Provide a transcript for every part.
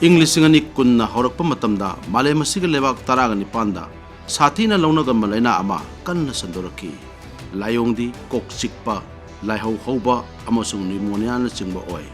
ꯏꯪ 2010ꯅ ꯍꯧꯔꯛꯄ ꯃꯇꯝꯗ ꯃꯥꯂꯦꯝ ꯑꯁꯤꯒꯤ ꯂꯩꯕꯥꯛ 19ꯗ ꯁꯥꯊꯤꯅ ꯂꯧꯅꯒꯟꯕ ꯂꯩꯅꯥ ꯑꯃ ꯀꯟꯅ ꯁꯟꯗꯣꯔꯛꯈꯤ꯫ ꯂꯥꯏꯑꯣꯡꯗꯤ ꯀꯣꯛ ꯆꯤꯛꯄ, ꯂꯥꯏꯍꯧ ꯍꯧꯕ ꯑꯃꯁꯨꯡ ꯅ꯭ꯌꯨꯃꯣꯅꯤꯌꯥꯅꯆꯤꯡꯕ ꯑꯣꯏ꯫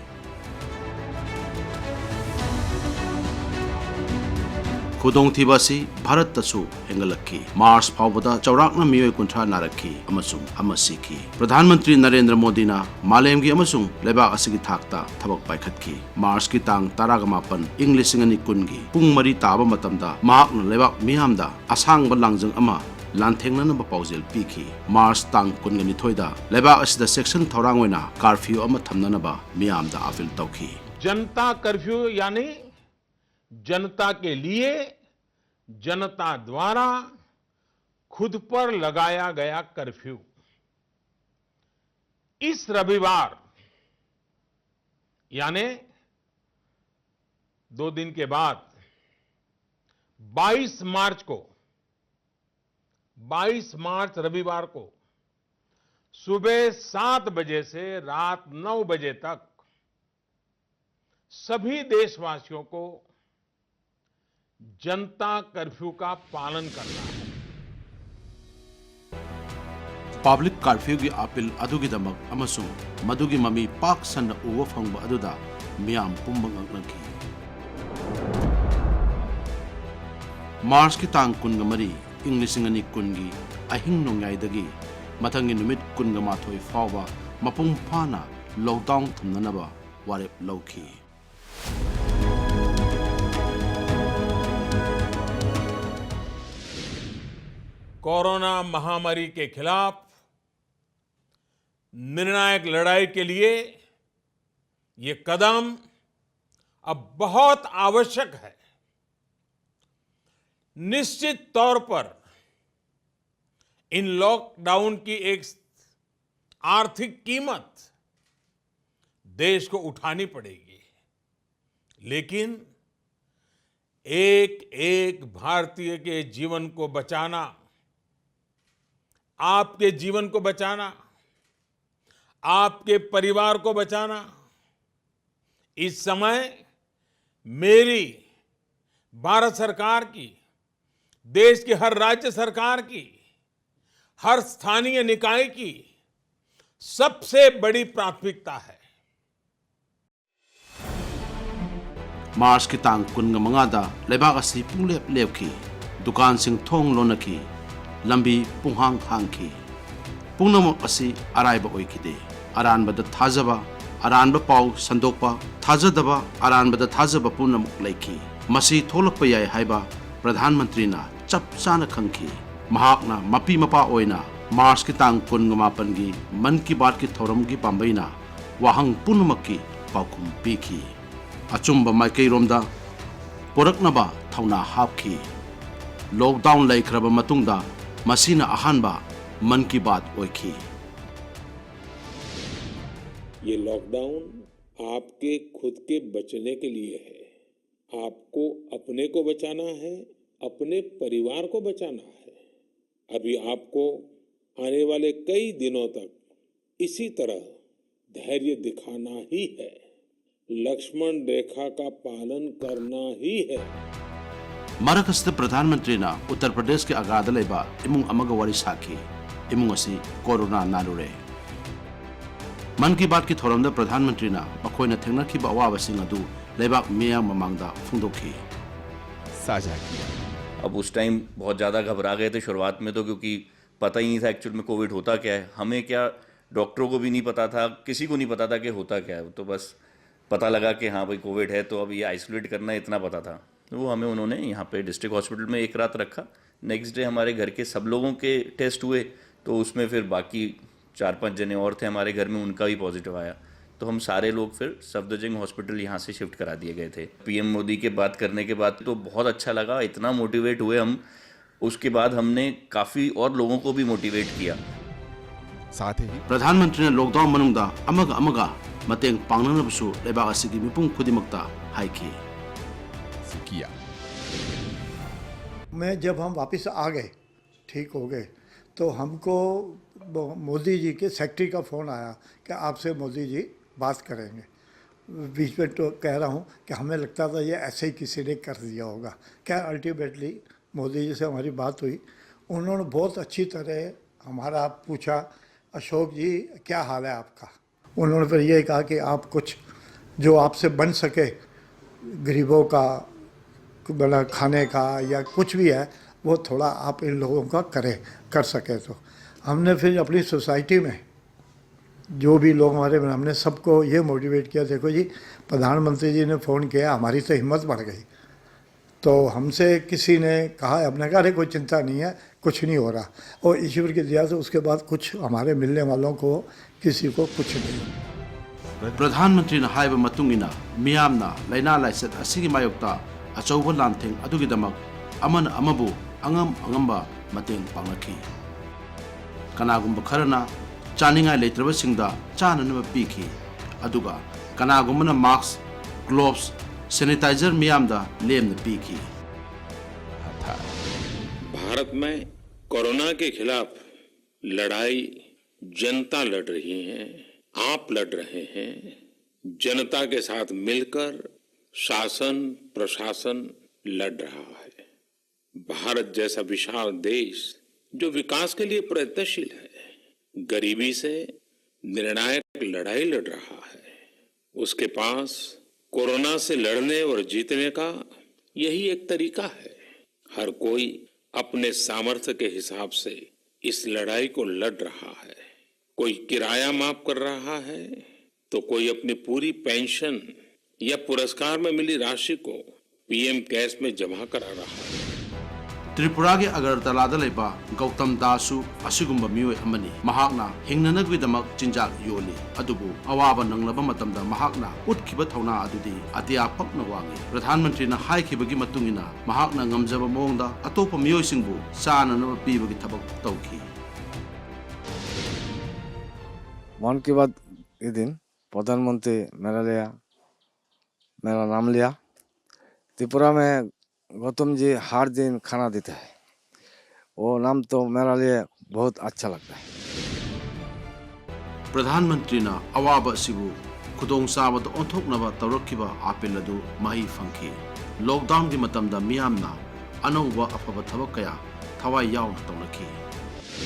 ꯈꯨꯗꯣꯡꯊꯤꯕ ꯑꯁꯤ ꯚꯥꯔꯠꯇꯁꯨ ꯍꯦꯟꯒꯠꯂꯛꯈꯤ꯫ ꯃꯥꯔꯆ ꯐꯥꯎꯕꯗ ꯆꯥꯎꯔꯥꯛꯅ ꯃꯤꯑꯣꯏ 30 ꯅꯥꯔꯛꯈꯤ ꯑꯃꯁꯨꯡ ꯑꯃ ꯁꯤꯈꯤ꯫ ꯄ꯭ꯔꯙꯥꯟ ꯃꯟꯇ꯭ꯔꯤ ꯅꯔꯦꯟꯗ꯭ꯔ ꯃꯣꯗꯤꯅ ꯃꯥꯂꯦꯝꯒꯤ ꯑꯃꯁꯨꯡ ꯂꯩꯕꯥꯛ ꯑꯁꯤꯒꯤ ꯊꯥꯛꯇ ꯊꯕꯛ ꯄꯥꯏꯈꯠꯈꯤ꯫ ꯃꯥꯔꯆꯀꯤ ꯇꯥꯡ 19 ꯏꯪ 2020ꯒꯤ ꯄꯨꯡ 4 ꯇꯥꯕ ꯃꯇꯝꯗ ꯃꯍꯥꯛꯅ ꯂꯩꯕꯥꯛ ꯃꯤꯌꯥꯝꯗ ꯑꯁꯥꯡꯕ ꯂꯥꯡꯖꯪ ꯑꯃ ꯂꯥꯟꯊꯦꯡꯅꯅꯕ ꯄꯥꯎꯖꯦꯜ ꯄꯤꯈꯤ꯫ ꯃꯥꯔꯆ ꯇꯥꯡ 22ꯗ ꯂꯩꯕꯥꯛ ꯑꯁꯤꯗ ꯆꯦꯛꯁꯤꯟ ꯊꯧꯔꯥꯡ ꯑꯣꯏꯅ ꯀꯥꯔꯐ꯭ꯌꯨ ꯑꯃ ꯊꯝꯅꯅꯕ ꯃꯤꯌꯥꯝꯗ ꯑꯄꯤꯜ ꯇꯧꯈꯤ꯫ जनता कर्फ्यू यानी जनता के लिए जनता द्वारा खुद पर लगाया गया कर्फ्यू। इस रविवार यानी 2 दिन के बाद 22 मार्च रविवार को सुबह 7 बजे से रात 9 बजे तक सभी देशवासियों को जनता कर्फ्यू का पालन करना है। ꯄꯕ꯭ꯂꯤꯛ ꯀꯥꯔꯐ꯭ꯌꯨꯒꯤ ꯑꯄꯤꯜ ꯑꯗꯨꯒꯤꯗꯃꯛ ꯑꯃꯁꯨꯡ ꯃꯗꯨꯒꯤ ꯃꯃꯤ ꯄꯥꯛ ꯁꯟꯅ ꯎꯕ ꯐꯪꯕ ꯑꯗꯨꯗ ꯃꯤꯌꯥꯝ ꯄꯨꯝꯕ ꯉꯛꯅꯈꯤ꯫ ꯃꯥꯔꯆꯀꯤ ꯇꯥꯡ 23 ꯏꯪ 2020ꯒꯤ ꯑꯍꯤꯡ ꯅꯣꯡꯌꯥꯏꯗꯒꯤ ꯃꯊꯪꯒꯤ ꯅꯨꯃꯤꯠ 12 ꯐꯥꯎꯕ ꯃꯄꯨꯡ ꯐꯥꯅ ꯂꯣꯛꯗꯥꯎꯟ ꯊꯝꯅꯅꯕ ꯋꯥꯔꯦꯞ ꯂꯧꯈꯤ꯫ कोरोना महामारी के खिलाफ निर्णायक लड़ाई के लिए ये कदम अब बहुत आवश्यक है। निश्चित तौर पर इन लॉकडाउन की एक आर्थिक कीमत देश को उठानी पड़ेगी, लेकिन एक एक भारतीय के जीवन को बचाना, आपके जीवन को बचाना, आपके परिवार को बचाना, इस समय मेरी, भारत सरकार की, देश की हर राज्य सरकार की, हर स्थानीय निकाय की सबसे बड़ी प्राथमिकता है। मार्च की तांग 25दा लेबाक असी पुंगलेप लेपखी, दुकान सिंह थोंग लोनखी, लंबी पुंहांग हांगखी। पुंगनमक असी अराइबा ओइखिदे। अरानबद थाजबा, अरानबा पाउ संदोकपा, थाजदबा अरानबद थाजबा पुनमक लैखी। मसी थोलकपा याय हाइबा प्रधानमंत्रीना चप चाना खंगखी। महाकना मपी मपा ओइना मार्च की तांग 29गी मन की बात की थौरमगी पांबैना वाहंग पुनमकी पाउखुम पीखी। अचुंबा माइकैरोमदा पोरकनबा थौना हापखी। लॉकडाउन लैख्रबा मतुंगदा मसीना अहानबा मन की बात ओइखी। ये लॉकडाउन आपके खुद के बचने के लिए है। आपको अपने को बचाना है, अपने परिवार को बचाना है। अभी आपको आने वाले कई दिनों तक इसी तरह धैर्य दिखाना ही है, लक्ष्मण रेखा का पालन करना ही है। मरकस्त प्रधानमंत्री ना उत्तर प्रदेश के अगाध लेबा इमुंग अमग वारी साखी। इमुंग असी कोरोना नालुरे। मन की बात की थोरमदा प्रधानमंत्री ना मखोइना थेंगनखिबा अवाबसिंग अदु लेबाक मियां ममांगदा फुंदोखी, साझा किया। अब उस टाइम बहुत ज़्यादा घबरा गए थे शुरुआत में, तो क्योंकि पता ही नहीं था एक्चुअल में कोविड होता क्या है। हमें क्या, डॉक्टरों को भी नहीं पता था, किसी को नहीं पता था कि होता क्या है। तो बस पता लगा कि हाँ भाई कोविड है, तो अब ये आइसोलेट करना है, इतना पता था। तो वो हमें उन्होंने यहाँ पे डिस्ट्रिक्ट हॉस्पिटल में एक रात रखा। नेक्स्ट डे हमारे घर के सब लोगों के टेस्ट हुए, तो उसमें फिर बाकी 4-5 जने और थे हमारे घर में, उनका भी पॉजिटिव आया। तो हम सारे लोग फिर सफदरजंग हॉस्पिटल यहाँ से शिफ्ट करा दिए गए थे। पीएम मोदी के बात करने के बाद तो बहुत अच्छा लगा, इतना मोटिवेट हुए हम। उसके बाद हमने काफ़ी और लोगों को भी मोटिवेट किया। साथ ही प्रधानमंत्री ने लॉकडाउन मनुंगदा अमगा मतेंग पांगनबसु लेबाक असिगी मिपुंग खुदिमक्ता हाइखी किया। मैं जब हम वापस आ गए, ठीक हो गए, तो हमको मोदी जी के सेक्रेटरी का फ़ोन आया कि आपसे मोदी जी बात करेंगे। बीच में तो कह रहा हूँ कि हमें लगता था ये ऐसे ही किसी ने कर दिया होगा। क्या अल्टीमेटली मोदी जी से हमारी बात हुई, उन्होंने बहुत अच्छी तरह हमारा पूछा, अशोक जी क्या हाल है आपका। उन्होंने फिर ये कहा कि आप कुछ जो आपसे बन सके गरीबों का बना खाने का या कुछ भी है वो थोड़ा आप इन लोगों का कर सके। तो हमने फिर अपनी सोसाइटी में जो भी लोग हमारे, हमने सबको ये मोटिवेट किया, देखो जी प्रधानमंत्री जी ने फ़ोन किया, हमारी तो हिम्मत बढ़ गई। तो हमसे किसी ने कहा, हमने कहा अरे कोई चिंता नहीं है, कुछ नहीं हो रहा, और ईश्वर की दया से उसके बाद कुछ हमारे मिलने वालों को किसी को कुछ नहीं। प्रधानमंत्री हाइबा मतुंगिना मियामना लाइना लाइसत असिगी मायोक्ता अचौबा लांथेंग अदुगिदमक अमन अमबु अंगम अंगम्बा मतेंग पांगलखी। कनागुम्बा खरना चानिंगाई लेत्रबसिंगदा चाननबा पीखी, अदुगा कनागुम्बना मास्क, ग्लोव्स, सैनिटाइजर मियामदा लेमना पीखी। भारत में कोरोना के खिलाफ लड़ाई जनता लड़ रही है, आप लड़ रहे हैं। जनता के साथ मिलकर शासन प्रशासन लड़ रहा है। भारत जैसा विशाल देश जो विकास के लिए प्रयत्नशील है, गरीबी से निर्णायक लड़ाई लड़ रहा है, उसके पास कोरोना से लड़ने और जीतने का यही एक तरीका है। हर कोई अपने सामर्थ्य के हिसाब से इस लड़ाई को लड़ रहा है। कोई किराया माफ कर रहा है तो कोई अपनी पूरी पेंशन या पुरस्कार में मिली राशि को पीएम केयर्स में जमा करा रहा है। त्रिपुरा के अगरतलादा लेबा गौतम दासु असिगुम्बा मियोय अमनी, महाकना हिंगननगविदमक चिंजाक योली, अदुबु अवाबा नंगलबा मतमदा महाकना उठखिबा थौना अदुदी अतिया पक्ना वांगी। प्रधानमंत्री ना हाइखिबगी मतुंगिना महाकना ngamjaba मोंगदा अतोपा मियोयसिंगबु चाननबा पीबगी थबक तौखी। मन की बात के दिन प्रधानमंत्री मेरा नाम लिया। त्रिपुरा में गौतम जी हर दिन खाना देते हैं, वो नाम तो मेरा लिए बहुत अच्छा लगता है। प्रधानमंत्री ना अवाबा सिबु खुदोंग साबद ओंथोकनबा तौरखिबा आपेल अदु मही फंखी। लॉकडाउन की मतमदा मियामना अनौबा अफबा थबक कया थवाई याव तौनखी।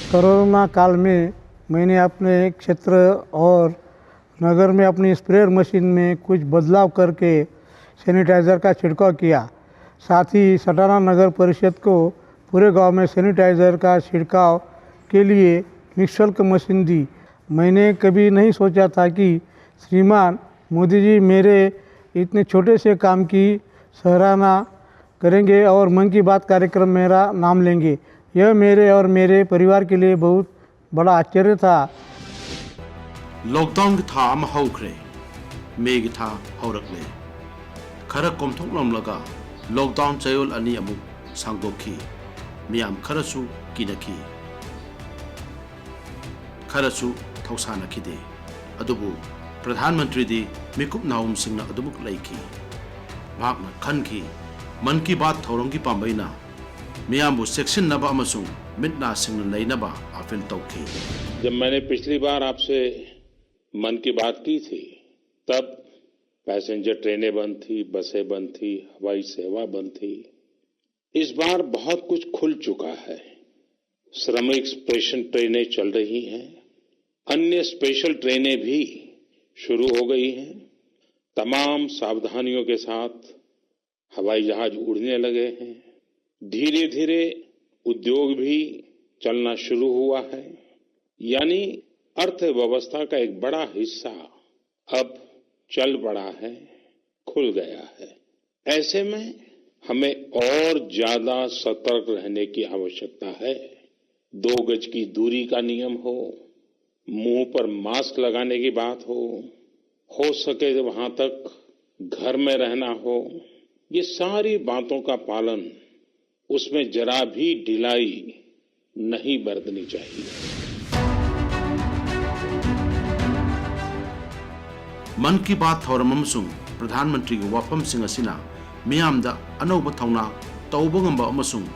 कोरोना काल में मैंने अपने क्षेत्र और नगर में अपनी स्प्रेयर मशीन में कुछ बदलाव करके सैनिटाइज़र का छिड़काव किया। साथ ही सटाना नगर परिषद को पूरे गांव में सैनिटाइज़र का छिड़काव के लिए निःशुल्क मशीन दी। मैंने कभी नहीं सोचा था कि श्रीमान मोदी जी मेरे इतने छोटे से काम की सराहना करेंगे और मन की बात कार्यक्रम मेरा नाम लेंगे। यह मेरे और मेरे परिवार के लिए बहुत बड़ा आश्चर्य था। लॉकडाउन की था अम हौख्रे, मे की था हौरकले। खरा कोमथोकलमलगा लॉकडाउन चयोल अनी अमुक सांगदोखी। मियाम खरसु किनखी, खरसु थौसानखिदे। अदुबु प्रधानमंत्री दी मिकुप नाउम सिंह अदुमुक लैखी। भागना खनखी मन की बात थौरंग की पांबैना मियामबु सेक्शन नबा अमसुंग मिटना सिंह लैनबा आफिल तौखी। जब मैंने पिछली बार आपसे मन की बात की थी तब पैसेंजर ट्रेनें बंद थी, बसें बंद थी, हवाई सेवा बंद थी। इस बार बहुत कुछ खुल चुका है। श्रमिक स्पेशल ट्रेनें चल रही हैं, अन्य स्पेशल ट्रेनें भी शुरू हो गई हैं। तमाम सावधानियों के साथ हवाई जहाज उड़ने लगे हैं। धीरे धीरे उद्योग भी चलना शुरू हुआ है, यानी अर्थव्यवस्था का एक बड़ा हिस्सा अब चल पड़ा है, खुल गया है। ऐसे में हमें और ज्यादा सतर्क रहने की आवश्यकता है। 2 गज की दूरी का नियम हो, मुंह पर मास्क लगाने की बात हो सके वहां तक घर में रहना हो, ये सारी बातों का पालन, उसमें जरा भी ढिलाई नहीं बरतनी चाहिए। मन की बात थौरम अमसुंग प्रधानमंत्री की वाफम सिंह असिना मियामदा अनौबा थौना तौबा ngamba अमसुंग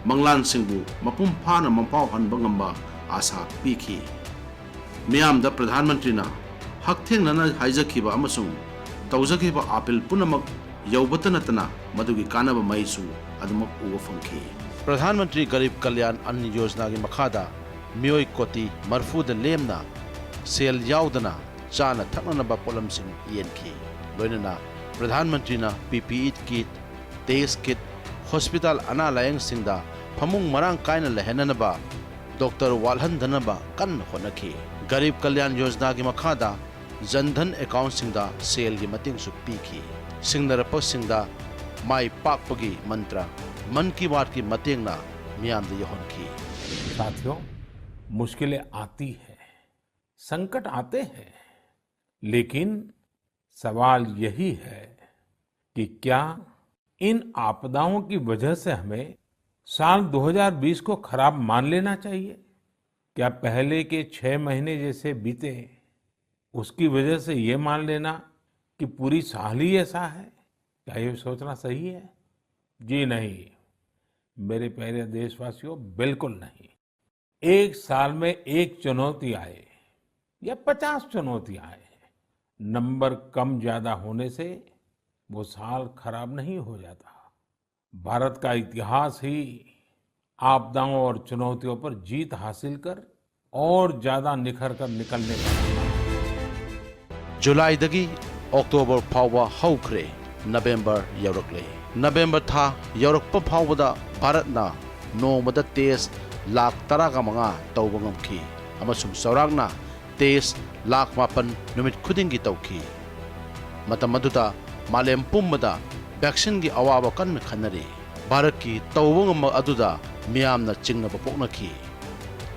मंगलान सिंहबु मपुम फाना मपाव हनबा ngamba आशा पीखी। मियामदा प्रधानमंत्री ना हकथेंगना हाइजखिबा अमसुंग तौजखिबा आपिल पुनमक यौबत नतना मदुगी कानब मईसु अदमक उब फंखी प्रधानमंत्री गरीब कल्याण अन्न योजना की मखादा मियोई कोटी मरफूद लेमना सेल याउदना चाना थकनबा पोलमसिंग येनखी लोइनना प्रधानमंत्री ना PPE kit test kit hospital अना लायंग सिंगदा फमुंग मरांग कायना लहननबा डॉक्टर वालहंदनबा कन होनखी गरीब कल्याण योजना की मखादा जनधन अकाउंट सिंगदा सेल की मतिंग सु पीखी सिंगनरप सिंगदा माई पाकपगी मंत्र मन की बात की मतेंगना मियाम यहोनखी साथियों, मुश्किलें आती हैं, संकट आते हैं, लेकिन सवाल यही है कि क्या इन आपदाओं की वजह से हमें साल 2020 को खराब मान लेना चाहिए? क्या पहले के 6 महीने जैसे बीते उसकी वजह से ये मान लेना कि पूरी साल ही ऐसा है? क्या ये सोचना सही है? जी नहीं, मेरे प्यारे देशवासियों, बिल्कुल नहीं। एक साल में एक चुनौती आए या 50 चुनौती आए, नंबर कम ज्यादा होने से वो साल खराब नहीं हो जाता। भारत का इतिहास ही आपदाओं और चुनौतियों पर जीत हासिल कर और ज्यादा निखर कर निकलने का है। जुलाई दगी अक्टोबर फाउबा हौख्रे नवेंबर यौरक्ले नवेंबर था यौरक्प फाउबदा भारतना नोमदा टेस्ट लाख 10 तौब ngमखी अमसुम सौरागना टेस्ट लाख 8 नुमित खुदिंगी तौखी मतम मदुदा मालेम पुम्बदा वैक्सीन की अवाब कन खनरी भारत की तौब ngम अदुदा मियामना चिंगनब पोकनखी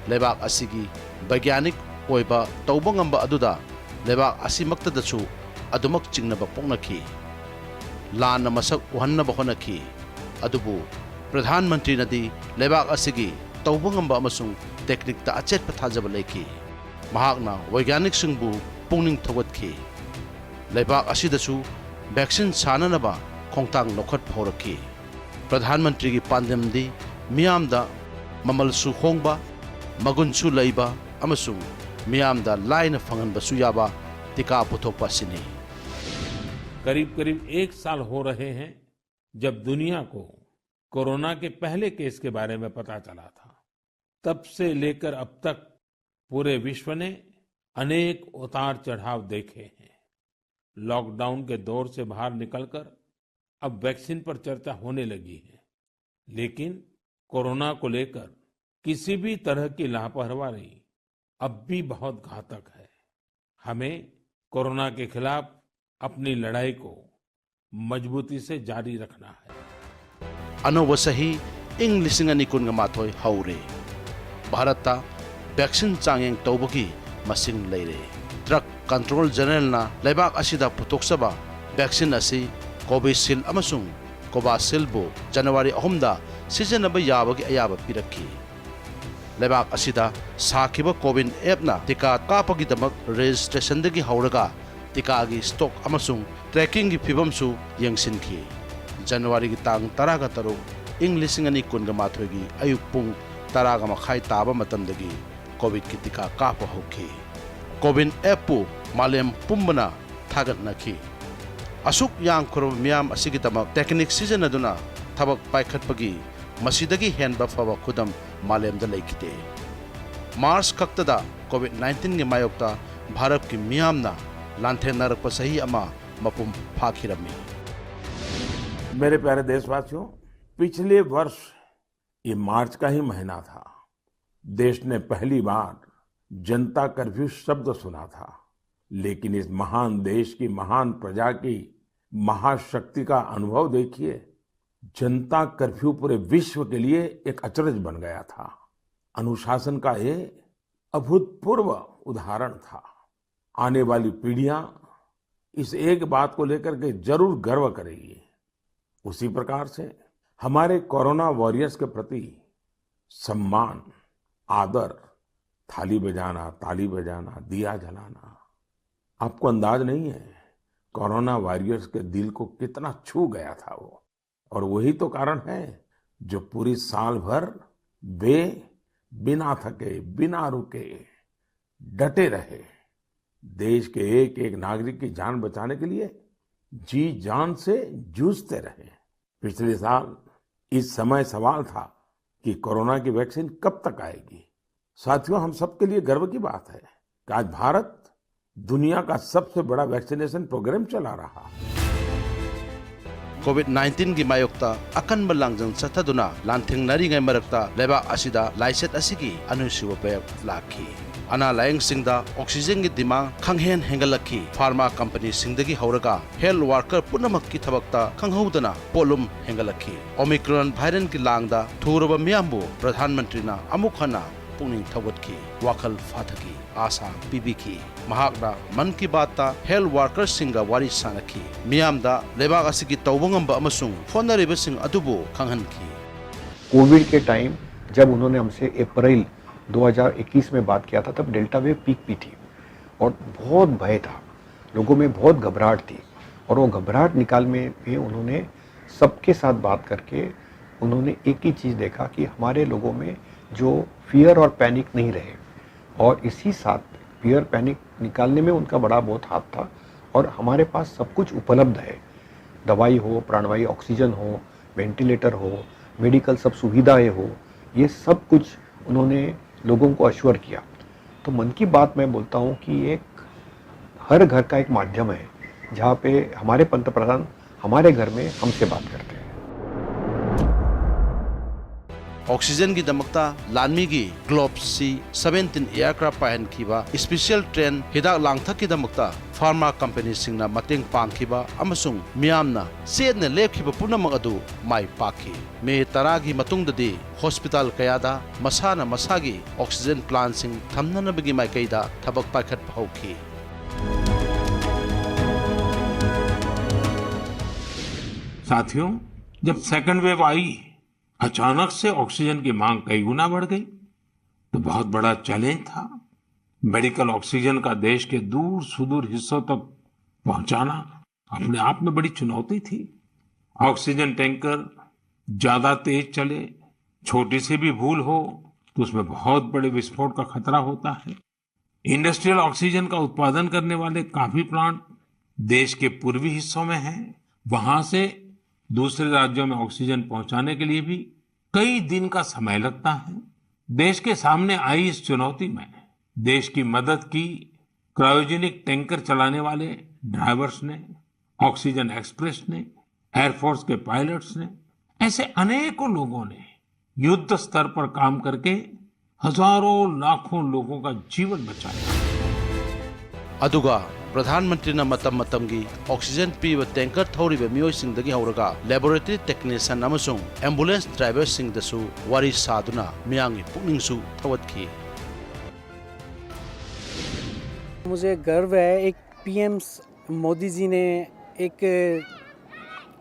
लेबाक असिगी वैज्ञानिक ओइबा तौब ngम अदुदा लेबाक असिमक्तदसु अदुमक चिंगनब पोकनखी लान मसक उहन्नब होनखी अदुबु प्रधानमंत्री नदी लेबाक असिगी तौब ngम अमसुंग टेक्निक ता अचेत पथाजब लेखी महाकना वैज्ञानिक सिंगबु पुंगनिंग थवतखी लेबाक असिदसु वैक्सीन साननबा खोंगतांग नोखत फौरखी प्रधानमंत्री की पांदमदी मियामदा ममलसु होंगबा मगुनसु लैबा अमसुंग मियामदा लाइन फंगनबसु याबा टिका पुथोकपा सिनी करीब करीब 1 साल हो रहे हैं जब दुनिया को कोरोना के पहले केस के बारे में पता चला था। तब से लेकर अब तक पूरे विश्व ने अनेक उतार चढ़ाव देखे हैं। लॉकडाउन के दौर से बाहर निकलकर अब वैक्सीन पर चर्चा होने लगी है, लेकिन कोरोना को लेकर किसी भी तरह की लापरवाही अब भी बहुत घातक है। हमें कोरोना के खिलाफ अपनी लड़ाई को मजबूती से जारी रखना है। अनोब सही इंग लिसिंग अनि कुन माथोय हौरे भारतता वैक्सीन चांगेंग तौबगी मसिंग लेरे ड्रग कंट्रोल जनरल ना लेबाक असिदा पुतोक्सबा वैक्सीन असी कोविशील्ड अमसुंग कोवाशील्डबु जनवरी 3 सिजनब याबगी अयाब पिरखी लेबाक असिदा साखिब कोविन एपना टिका कापगी दमक रजिस्ट्रेशन दगी हौरगा टिका की स्टॉक अमसुंग ट्रैकिंग की फिबमसु यंगसिनखी जनवरी की तांग 13 इंग लिसिंग अनि कुन माथोगी अयुक पुंग 10 मखाई ताब मतमदगी कोविड की टिका काप होखी कोविन एपु मालेम पुंबना थागतनखी असुक यांग खुरब मियाम असिगी तमक टेक्निक सीजन अदुना थबक पाइखतपगी मसीदगी हेनबा फब खुदम मालेमदा लेखिते मार्च खक्तदा कोविड-19 की मायोक्ता भारत की मियामना लांथेनरप सही अमा मपुम फाखिरमी। मेरे प्यारे देशवासियों, पिछले वर्ष ये मार्च का ही महीना था। देश ने पहली बार जनता कर्फ्यू शब्द सुना था, लेकिन इस महान देश की महान प्रजा की महाशक्ति का अनुभव देखिए। जनता कर्फ्यू पूरे विश्व के लिए एक अचरज बन गया था। अनुशासन का ये अभूतपूर्व उदाहरण था। आने वाली पीढ़ियां इस एक बात को लेकर के जरूर गर्व करेगी। उसी प्रकार से हमारे कोरोना वॉरियर्स के प्रति सम्मान, आदर, थाली बजाना, ताली बजाना, दिया जलाना, आपको अंदाज नहीं है कोरोना वॉरियर्स के दिल को कितना छू गया था वो। और वही तो कारण है जो पूरी साल भर वे बिना थके, बिना रुके डटे रहे। देश के एक एक नागरिक की जान बचाने के लिए जी जान से जूझते रहे। पिछले साल इस समय सवाल था कि कोरोना की वैक्सीन कब तक आएगी। साथियों, हम सबके लिए गर्व की बात है कि आज भारत दुनिया का सबसे बड़ा वैक्सीनेशन प्रोग्राम चला रहा है। COVID-19 की मायोक्ता अकन बलांगजंग चथदुना लांथेंगनरिंगै मरक्ता लेबाक असिदा लाइसेट असिगी अनुसिब पेप लाखी। अना लायंग सिंगदा ऑक्सीजन की डिमांड खंगहेन हेंगलखी। फार्मा कंपनी सिंगदगी हौरगा हेल्थ वर्कर पुनमक की थबकता खंगहौदना पोलुम हेंगलखी। ओमिक्रॉन वायरस की लांगदा थुरब मियामबु प्रधानमंत्री ना अमुक हना पुनिंग थवतकी वाखल फाथकी आशा पीबीकी। महाकना मन की बात हेल्थ वर्कर सिंगा वारी सानकी। मियामदा लेबाक असिगी तौबंगम अमसुंग फोनरिबसिंग अदुबु खंगहनकी। कोविड के टाइम जब उन्होंने हमसे अप्रैल 2021 में बात किया था, तब डेल्टा वेव पीक भी थी और बहुत भय था, लोगों में बहुत घबराहट थी। और वो घबराहट निकालने में उन्होंने सबके साथ बात करके उन्होंने एक ही चीज़ देखा कि हमारे लोगों में जो फियर और पैनिक नहीं रहे, और इसी साथ फियर पैनिक निकालने में उनका बड़ा बहुत हाथ था। और हमारे पास सब कुछ उपलब्ध है, दवाई हो, प्राणवायु ऑक्सीजन हो, वेंटिलेटर हो, मेडिकल सब सुविधाएं हो, ये सब कुछ उन्होंने लोगों को अश्योर किया। तो मन की बात मैं बोलता हूँ कि एक हर घर का एक माध्यम है जहाँ पे हमारे पंतप्रधान हमारे घर में हमसे बात करते हैं। ऑक्सीजन की दमकता लानमी की ग्लोब्स C-17 एयरक्राफ्ट पाहन कीबा स्पेशल ट्रेन हिदाक लांगथक की दमकता फार्मा कंपनी सिंगना मतेंग पांगकीबा अमसुंग मियामना सेदने लेखिबा पुनमक अदु माई पाखी। मे 10 की मतुंगददी हॉस्पिटल कयादा मसाना मसागी ऑक्सीजन प्लांट सिंग थमननबगी माइकैदा थबक पाखत हौखी। साथियों, जब सेकंड वेव आई, अचानक से ऑक्सीजन की मांग कई गुना बढ़ गई, तो बहुत बड़ा चैलेंज था। मेडिकल ऑक्सीजन का देश के दूर सुदूर हिस्सों तक पहुंचाना अपने आप में बड़ी चुनौती थी। ऑक्सीजन टैंकर ज्यादा तेज चले, छोटी सी भी भूल हो तो उसमें बहुत बड़े विस्फोट का खतरा होता है। इंडस्ट्रियल ऑक्सीजन का उत्पादन करने वाले काफी प्लांट देश के पूर्वी हिस्सों में हैं। वहां से दूसरे राज्यों में ऑक्सीजन पहुंचाने के लिए भी कई दिन का समय लगता है। देश के सामने आई इस चुनौती में देश की मदद की क्रायोजेनिक टैंकर चलाने वाले ड्राइवर्स ने, ऑक्सीजन एक्सप्रेस ने, एयरफोर्स के पायलट्स ने, ऐसे अनेकों लोगों ने युद्ध स्तर पर काम करके हजारों लाखों लोगों का जीवन बचाया। अदुगा प्रधानमंत्री न मतम मतम की ऑक्सीजन पीब टैंकर थौरिबे मियोइसिंगदगी हौरगा लैबोरेटरी टेक्नीशियन अमसुंग एम्बुलेंस ड्राइवर सिंगदसु वारी सादुना मियांगी पुनिंगसु थवतकी। मुझे गर्व है, एक पीएम मोदी जी ने एक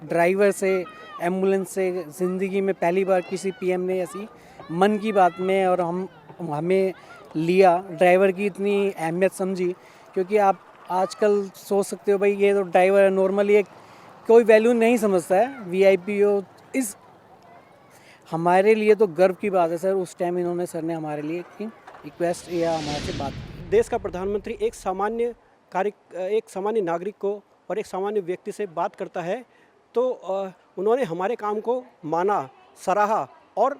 ड्राइवर से, एम्बुलेंस से ज़िंदगी में पहली बार किसी पीएम ने ऐसी मन की बात में और हमें लिया, ड्राइवर की इतनी अहमियत समझी। क्योंकि आप आजकल सोच सकते हो भाई ये तो ड्राइवर है, नॉर्मली एक कोई वैल्यू नहीं समझता है, वीआईपी हो। इस हमारे लिए तो गर्व की बात है सर। उस टाइम इन्होंने सर ने हमारे लिए एक रिक्वेस्ट या हमारे से बात। देश का प्रधानमंत्री एक सामान्य नागरिक को और एक सामान्य व्यक्ति से बात करता है, तो उन्होंने हमारे काम को माना, सराहा और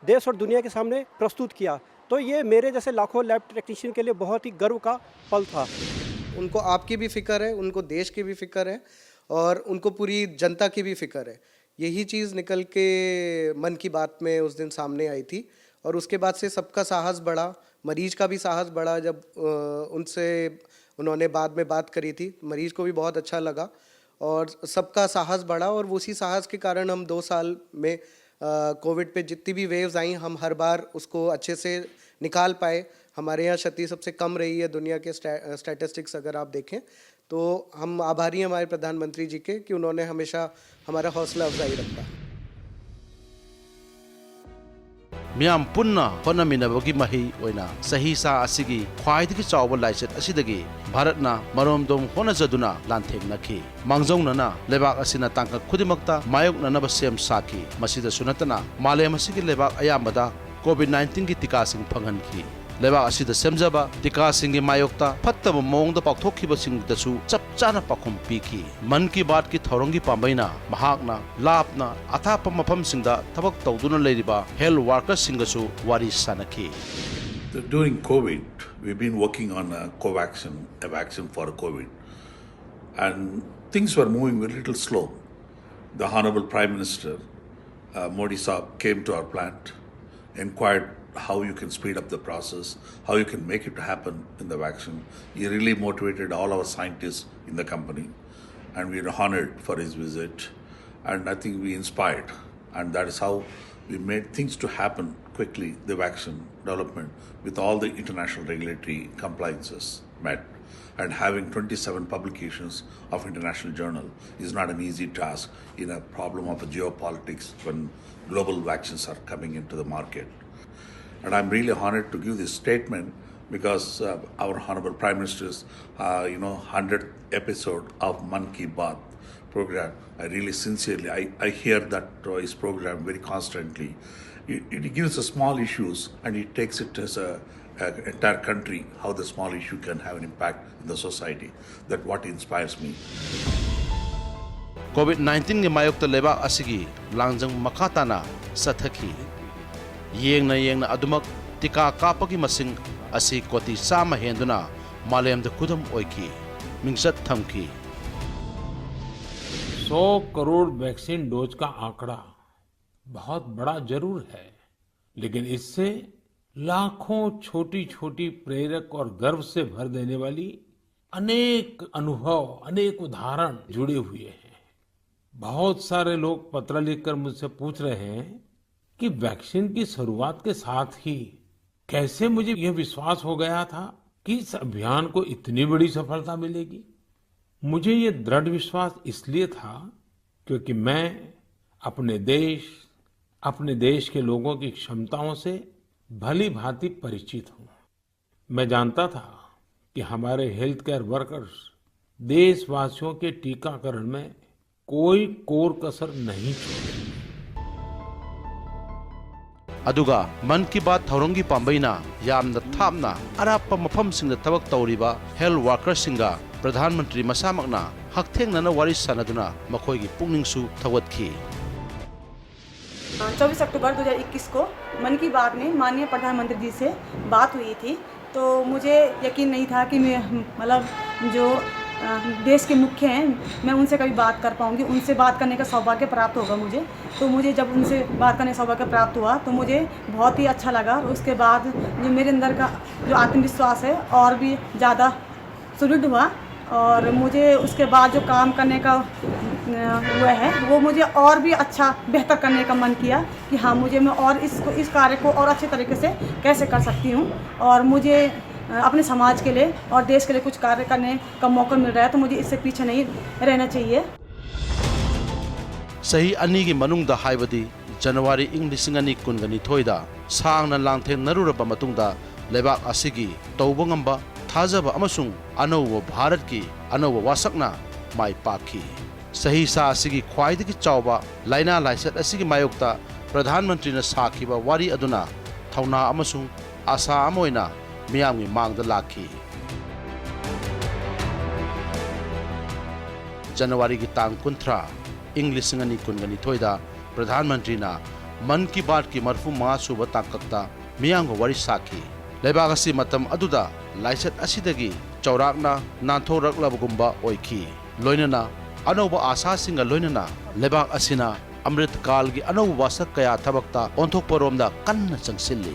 देश और दुनिया के सामने प्रस्तुत किया। तो ये मेरे जैसे लाखों लैब टेक्नीशियन के लिए बहुत ही गर्व का पल था। उनको आपकी भी फिक्र है, उनको देश की भी फिक्र है और उनको पूरी जनता की भी फिक्र है। यही चीज़ निकल के मन की बात में उस दिन सामने आई थी और उसके बाद से सबका साहस बढ़ा, मरीज का भी साहस बढ़ा। जब उनसे उन्होंने बाद में बात करी थी, मरीज को भी बहुत अच्छा लगा और सबका साहस बढ़ा। और उसी साहस के कारण हम 2 साल में कोविड पे जितनी भी वेव्स आई, हम हर बार उसको अच्छे से निकाल पाए। हमारे यहाँ क्षति सबसे कम रही है दुनिया के स्टैटिस्टिक्स अगर आप देखें तो। हम आभारी हैं हमारे प्रधानमंत्री जी के कि उन्होंने हमेशा हमारा हौसला अफजाई रखा। मियाम पुन्ना होनमिनबगी मही ओइना सही सा असिगी ख्वाइदगी चावल लाइसेट असिदगी भारतना मरोमदोम होनजदुना लांथेंगनखी। मांगजौनना लेबाक असिना तांकक खुदिमक्ता मायोकननब सेम साकी। मसिदा सुनतना मालेम असिगी लेबाक अयामदा कोविड-19 की टीका सिंह फंगनखी। लेबाक असिदा सेमजबा टिकासिंग मायोक्ता फत्तब मौंगदा पाक्थोखिबसिंगदसु चप चाना पाखुम पीखी। मन की बात की थौरंगी पांबैना महाकना लापना अथाप मफमसिंगदा थबक तौदुना लेरिबा हेल्थ वर्कर्ससिंगसु वारी सानखी। During COVID, we've been working on a vaccine for COVID, and things were moving a little slow. The Honorable Prime Minister, Modi Saab, came to our plant, inquired how you can speed up the process, how you can make it happen in the vaccine. He really motivated all our scientists in the company, and we are honored for his visit. And I think we inspired, and that is how we made things to happen quickly, the vaccine development, with all the international regulatory compliances met. And having 27 publications of international journal is not an easy task in a problem of geopolitics when global vaccines are coming into the market. And I'm really honored to give this statement because our Honorable Prime Minister's 100th episode of Man Ki Baat program, I really sincerely, I hear that his program very constantly. It gives the small issues and it takes it as a entire country, how the small issue can have an impact in the society. That's what inspires me. COVID-19 के मायोक्ता लेबाक असिगी लांजंग मखाताना सथखी। येंगना अदुमक टिका कापगी मसिंग असि कोटी Chama हेंदुना मालेमद खुदम ओइकी मिंगसत थमकी। 100 crore vaccine dose का आंकड़ा बहुत बड़ा जरूर है, लेकिन इससे लाखों छोटी छोटी प्रेरक और गर्व से भर देने वाली अनेक अनुभव, अनेक उदाहरण जुड़े हुए हैं। बहुत सारे लोग पत्र लिखकर मुझसे पूछ रहे हैं कि वैक्सीन की शुरुआत के साथ ही कैसे मुझे यह विश्वास हो गया था कि इस अभियान को इतनी बड़ी सफलता मिलेगी। मुझे ये दृढ़ विश्वास इसलिए था क्योंकि मैं अपने देश के लोगों की क्षमताओं से भली भांति परिचित हूँ। मैं जानता था कि हमारे हेल्थ केयर वर्कर्स देशवासियों के टीकाकरण में कोई कोर कसर नहीं छोड़ेंगे। अदुगा मन की बात थौरंगी पांबैना यामना थापना अराप मफमसिंगदा थबक तौरिबा हेल्थ वर्कर्ससिंगा प्रधानमंत्री मसामकना हकथेंगना वारी सानदुना मखोइगी पुंगनिंगसु थवतखी। 24 अक्टूबर 2021 को मन की बात में माननीय प्रधानमंत्री जी से बात हुई थी, तो मुझे यकीन नहीं था कि मैं मतलब जो देश के मुख्य हैं मैं उनसे कभी बात कर पाऊंगी, उनसे बात करने का सौभाग्य प्राप्त होगा मुझे। तो मुझे जब उनसे बात करने का सौभाग्य प्राप्त हुआ तो मुझे बहुत ही अच्छा लगा। उसके बाद जो मेरे अंदर का जो आत्मविश्वास है और भी ज़्यादा सुदृढ़ हुआ, और मुझे उसके बाद जो काम करने का हुआ है वो मुझे और भी अच्छा बेहतर करने का मन किया कि हाँ मैं और इस कार्य को और अच्छे तरीके से कैसे कर सकती हूँ, और मुझे अपने समाज के लिए और देश के लिए कुछ कार्य करने का मौका मिल रहा है, तो मुझे इससे पीछे नहीं रहना चाहिए। सही अनी की मनुंगदा हाइबदी जनवरी इंग 2022 सांगना लांथेंगनरुरबा मतुंगदा लेबाक असिगी तौबा ngamba थाजब अमसुंग अनौव भारत की अनौव वासकना माई पाखी। सही सा असिगी ख्वाइदगी चावबा लाइना लाइसत असिगी मायोक्ता प्रधानमंत्री ने साखिबा वारी अदुना थौना अमसुंग आशा अमोइना मियामगी मांगदा लाखी। जनवरी की तांग 19 इंग 2022 प्रधानमंत्री ना मन की बात की मरफू 5 सूब तांकक्ता मियामगो वारी साखी। लेबाक असि मतम अदुदा लाइसत असिदगी चौराकना नाथोरकलबगुंबा ओइखी। लोइनना अनौब आशा सिंगा लोइनना लेबाक असिना अमृत काल की अनौब वासक कया थबक्ता ओंथोकपरोमदा कन्ना चंगसिल्ली।